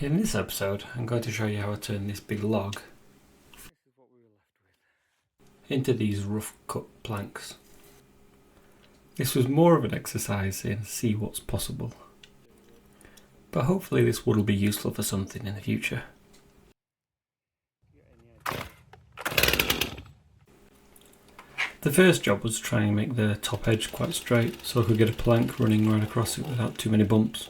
In this episode, I'm going to show you how I turn this big log into these rough cut planks. This was more of an exercise in see what's possible, but hopefully this wood will be useful for something in the future. The first job was trying to make the top edge quite straight so I could get a plank running right across it without too many bumps.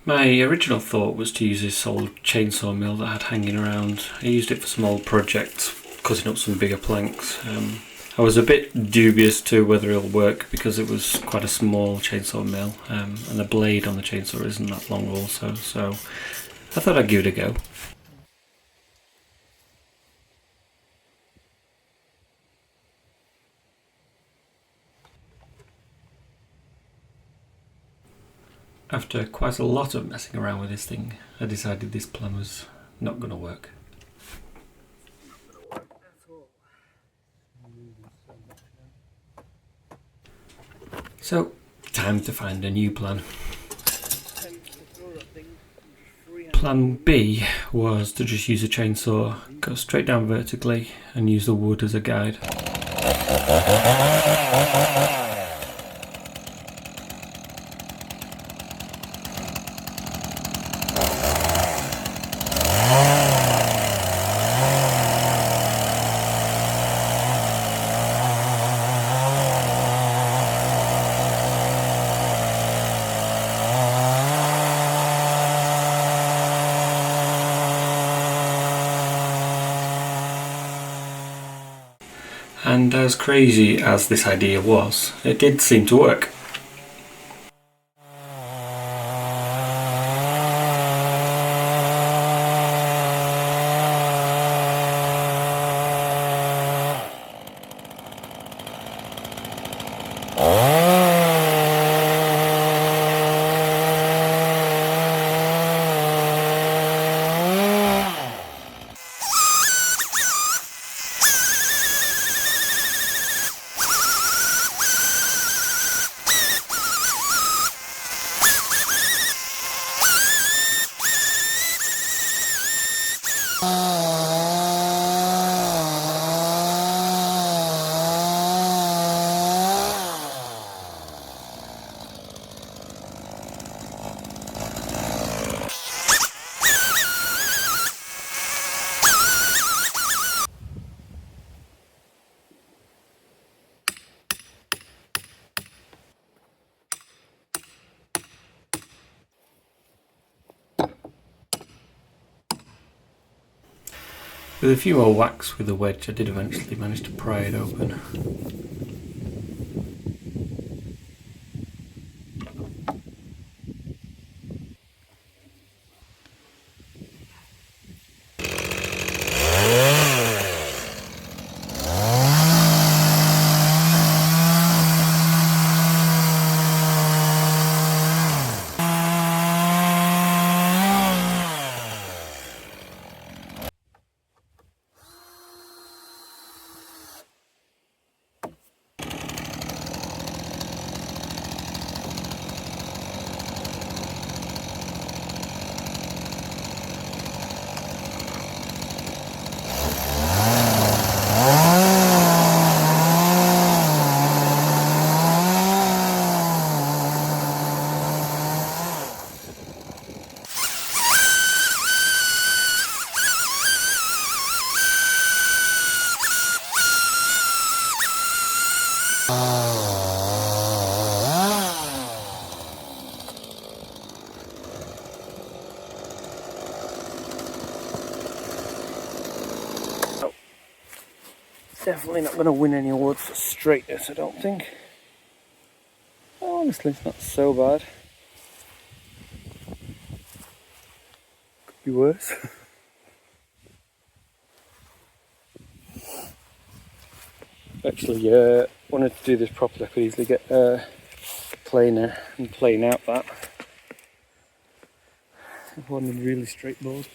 My original thought was to use this old chainsaw mill that I had hanging around. I used it for some old projects, cutting up some bigger planks. I was a bit dubious to whether it'll work because it was quite a small chainsaw mill, and the blade on the chainsaw isn't that long also, so I thought I'd give it a go. After quite a lot of messing around with this thing, I decided this plan was not going to work. So, time to find a new plan. Plan B was to just use a chainsaw, go straight down vertically and use the wood as a guide. And as crazy as this idea was, it did seem to work. With a few more whacks with the wedge, I did eventually manage to pry it open. definitely not going to win any awards for straightness, I don't think. Honestly, it's not so bad. Could be worse. Actually, wanted to do this properly. I could easily get a planer and plane out that. I wanted a really straight board.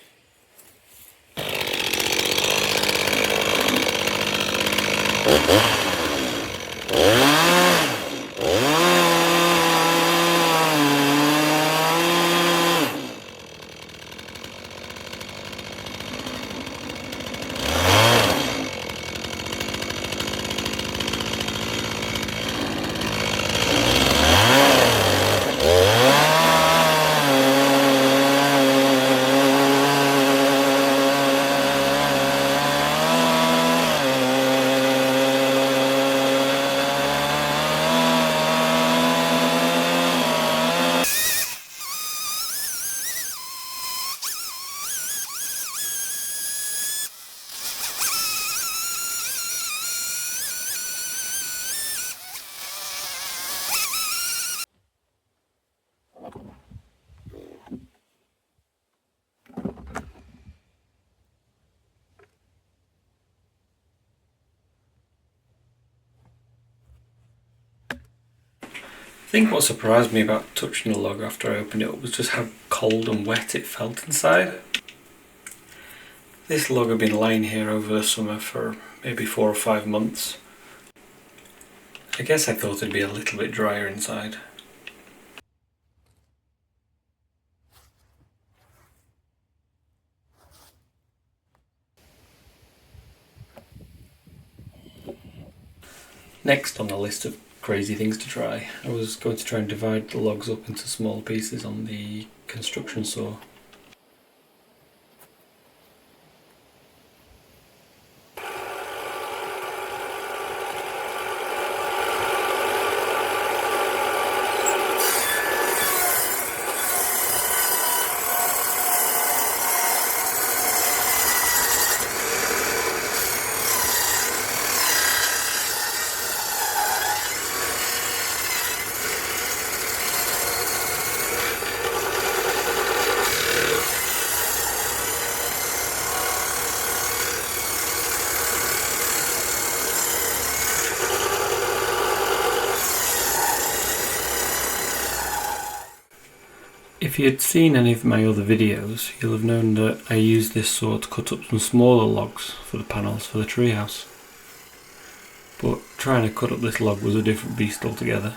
I think what surprised me about touching the log after I opened it up was just how cold and wet it felt inside. This log had been lying here over the summer for maybe 4 or 5 months. I guess I thought it'd be a little bit drier inside. Next on the list of crazy things to try, I was going to try and divide the logs up into small pieces on the construction saw. If you had seen any of my other videos, you'll have known that I used this saw to cut up some smaller logs for the panels for the treehouse. But trying to cut up this log was a different beast altogether.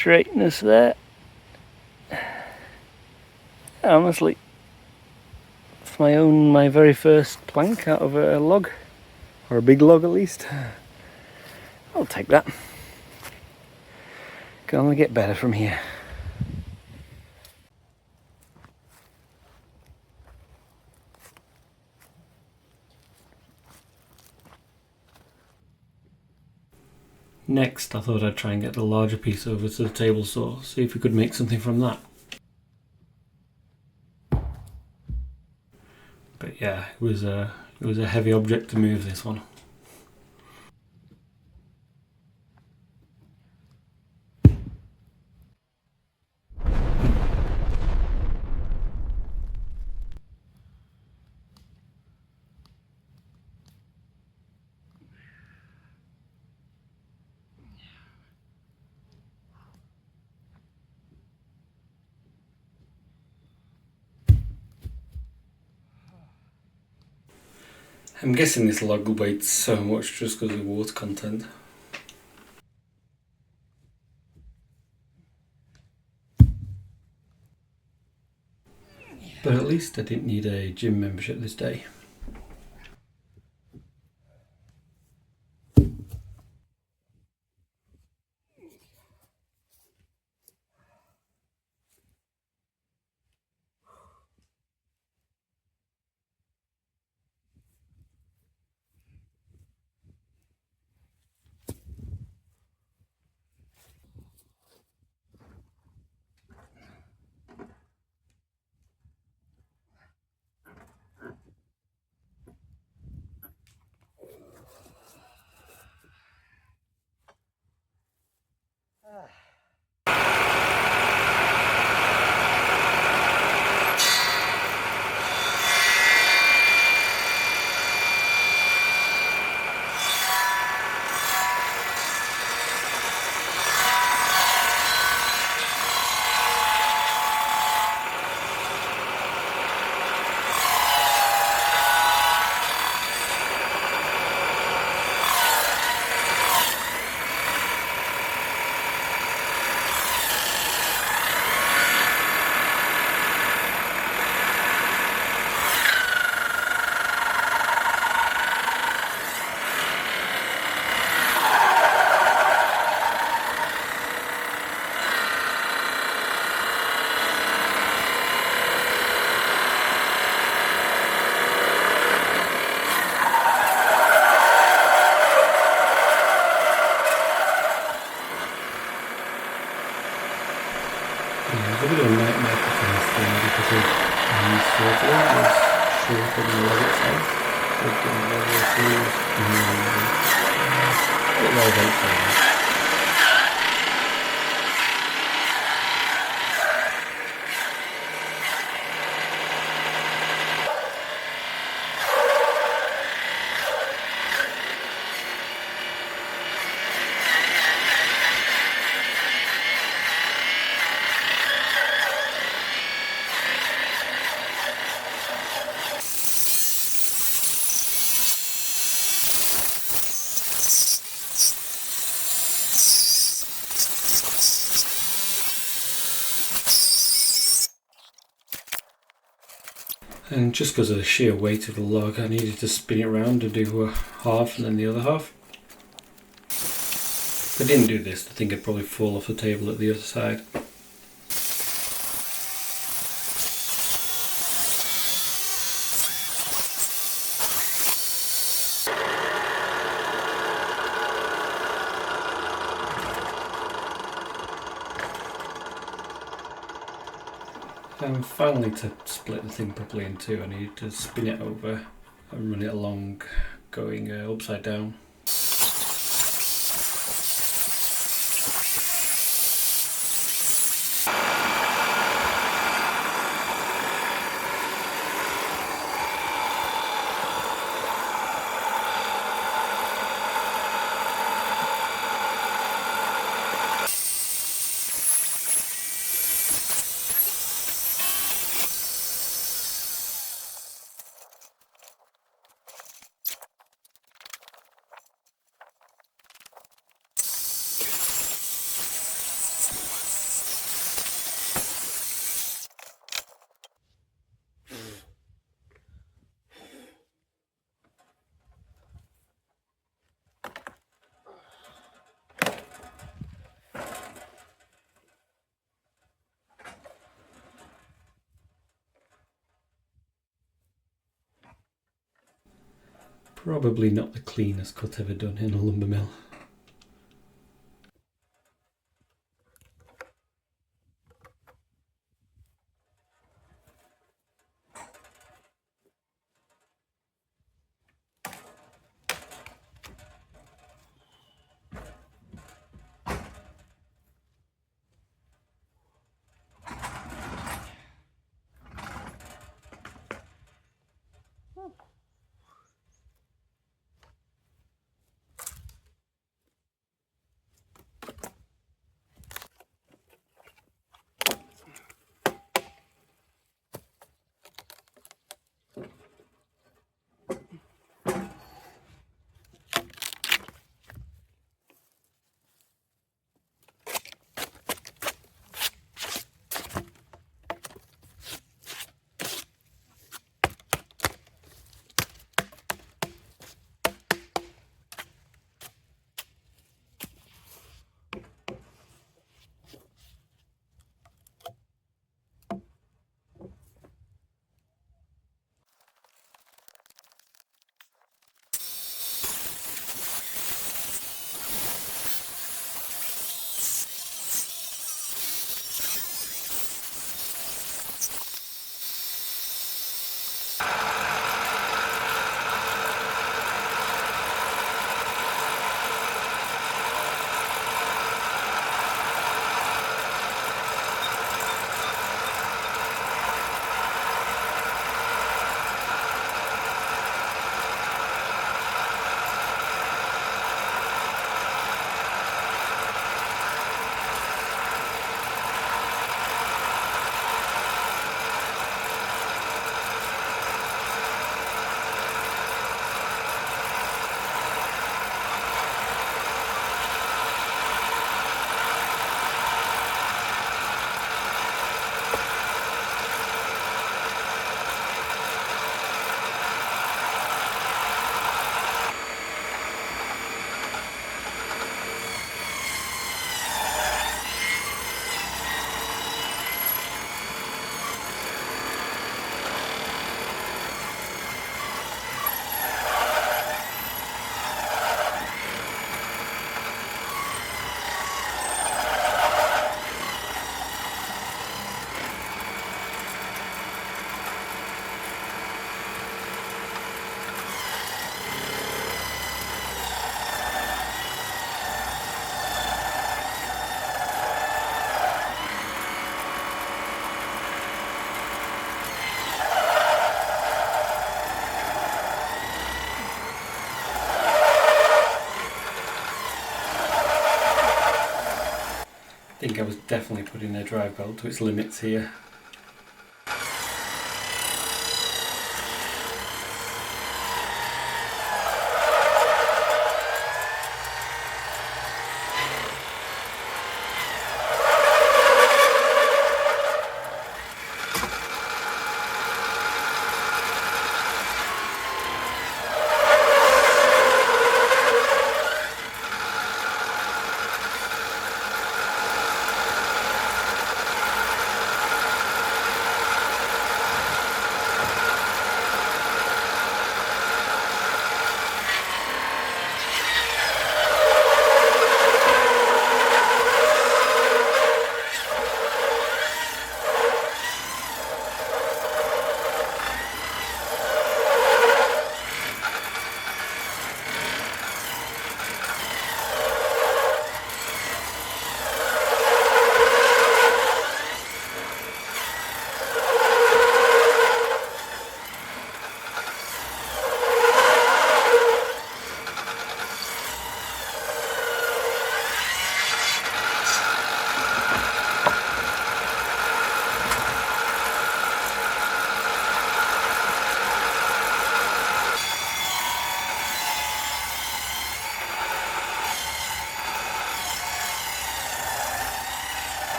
Straightness there. Yeah, honestly, it's my very first plank out of a log, or a big log at least. I'll take that. Can only get better from here. Next, I thought I'd try and get the larger piece over to the table saw, see if we could make something from that. But yeah, it was a heavy object to move, this one. I'm guessing this log weighs so much just because of water content. But at least I didn't need a gym membership this day. It was a bit of a nightmare putting this thing because of sort of was shorter than the log itself. So it didn't go very through it well eventually. And just because of the sheer weight of the log, I needed to spin it around and do half and then the other half. If I didn't do this, I think I'd probably fall off the table at the other side. And finally, to split the thing properly in two, I needed to spin it over and run it along going upside down. Probably not the cleanest cut ever done in a lumber mill. I think I was definitely putting the drive belt to its limits here.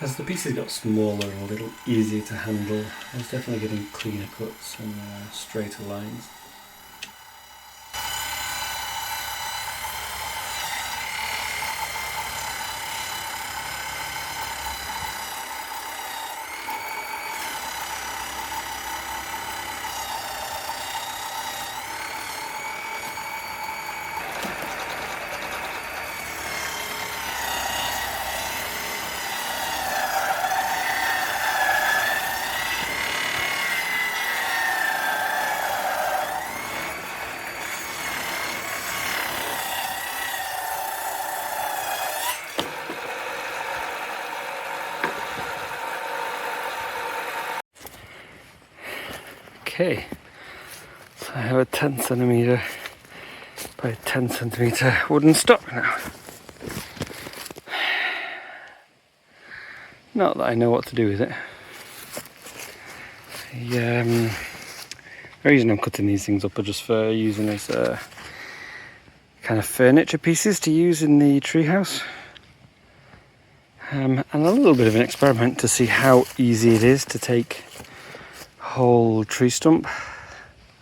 As the pieces got smaller and a little easier to handle, I was definitely getting cleaner cuts and straighter lines. Okay, so I have a 10cm by 10cm wooden stock now. Not that I know what to do with it. The reason I'm cutting these things up are just for using as kind of furniture pieces to use in the treehouse. And a little bit of an experiment to see how easy it is to take a whole tree stump,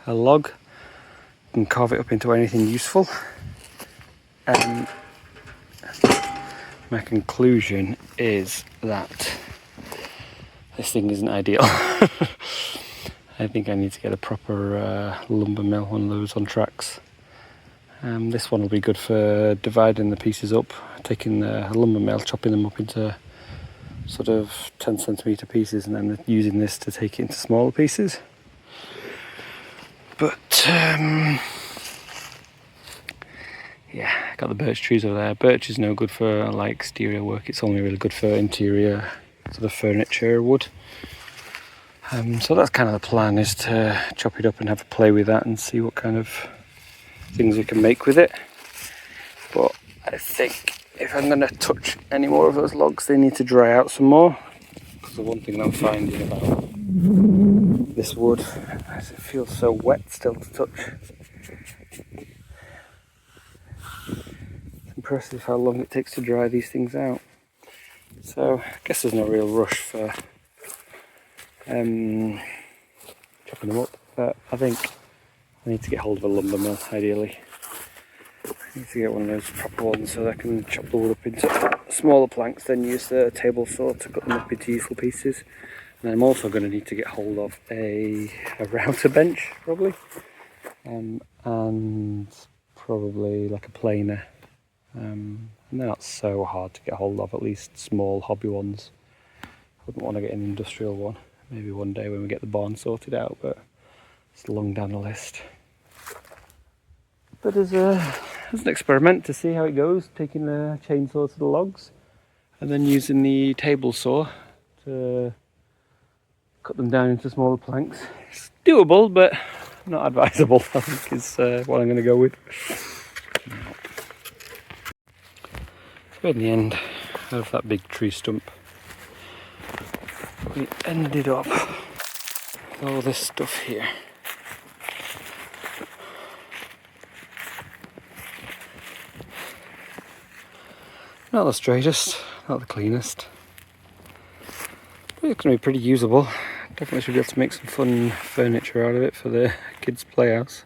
a log, and carve it up into anything useful. My conclusion is that this thing isn't ideal. I think I need to get a proper lumber mill, one of those on tracks. This one will be good for dividing the pieces up, taking the lumber mill, chopping them up into sort of 10cm pieces, and then using this to take it into smaller pieces. But yeah, got the birch trees over there. Birch is no good for like exterior work, it's only really good for interior sort of furniture wood. So that's kind of the plan, is to chop it up and have a play with that and see what kind of things we can make with it. But I think if I'm going to touch any more of those logs, they need to dry out some more. Because the one thing I'm finding about this wood is it feels so wet still to touch. It's impressive how long it takes to dry these things out. So I guess there's no real rush for chopping them up, but I think I need to get hold of a lumber mill ideally. I need to get one of those proper ones so that I can chop the wood up into smaller planks, then use the table saw to cut them up into useful pieces. And I'm also going to need to get hold of a router bench probably, and probably like a planer. And they're not so hard to get hold of, at least small hobby ones. I wouldn't want to get an industrial one. Maybe one day when we get the barn sorted out, but it's long down the list. But as an experiment to see how it goes, taking the chainsaw to the logs and then using the table saw to cut them down into smaller planks. It's doable, but not advisable, I think is what I'm going to go with. So in the end, out of that big tree stump, we ended up with all this stuff here. Not the straightest, not the cleanest, but it's going to be pretty usable. Definitely should be able to make some fun furniture out of it for the kids' playhouse.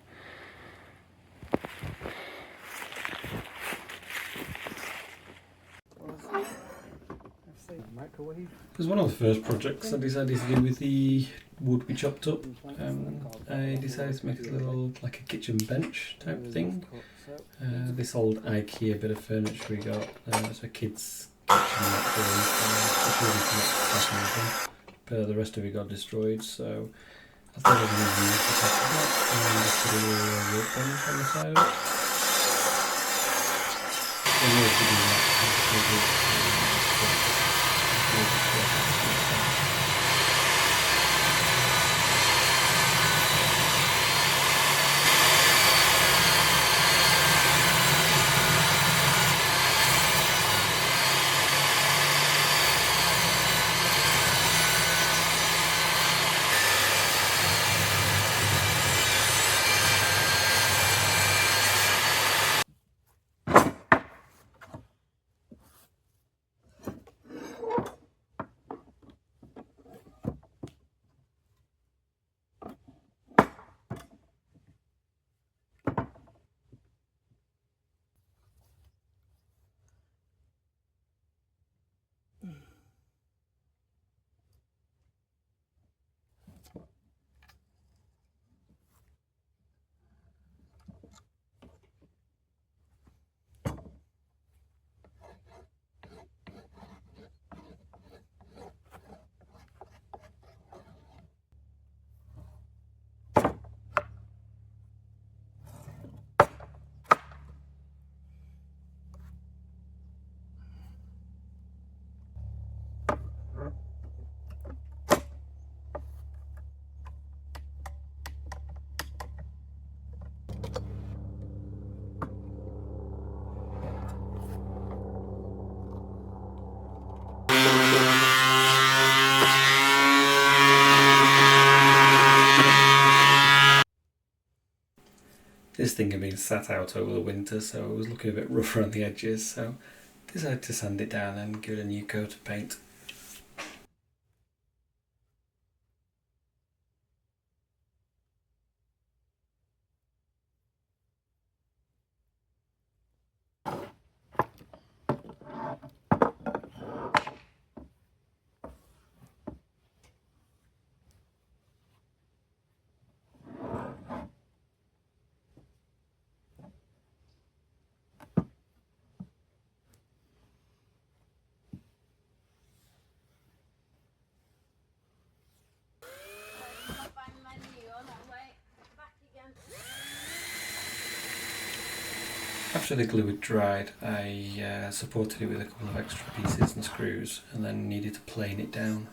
It was one of the first projects I decided to do with the wood we chopped up. I decided to make a little, like a kitchen bench type thing. This old IKEA bit of furniture we got, it's a kid's kitchen but the rest of it got destroyed, so I thought I'd use the top of that and just put a little workbench on the side of it. In order to do that, This thing had been sat out over the winter, so it was looking a bit rough around the edges, so decided to sand it down and give it a new coat of paint. After the glue had dried, I supported it with a couple of extra pieces and screws, and then needed to plane it down.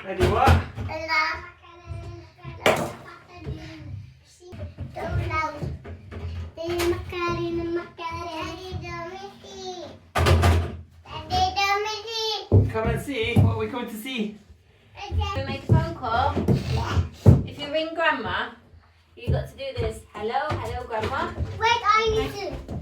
Ready what? Come and see. What are we coming to see? We make a phone call. If you ring Grandma, you got to do this. Hello, hello, Grandma. Wait, I need to.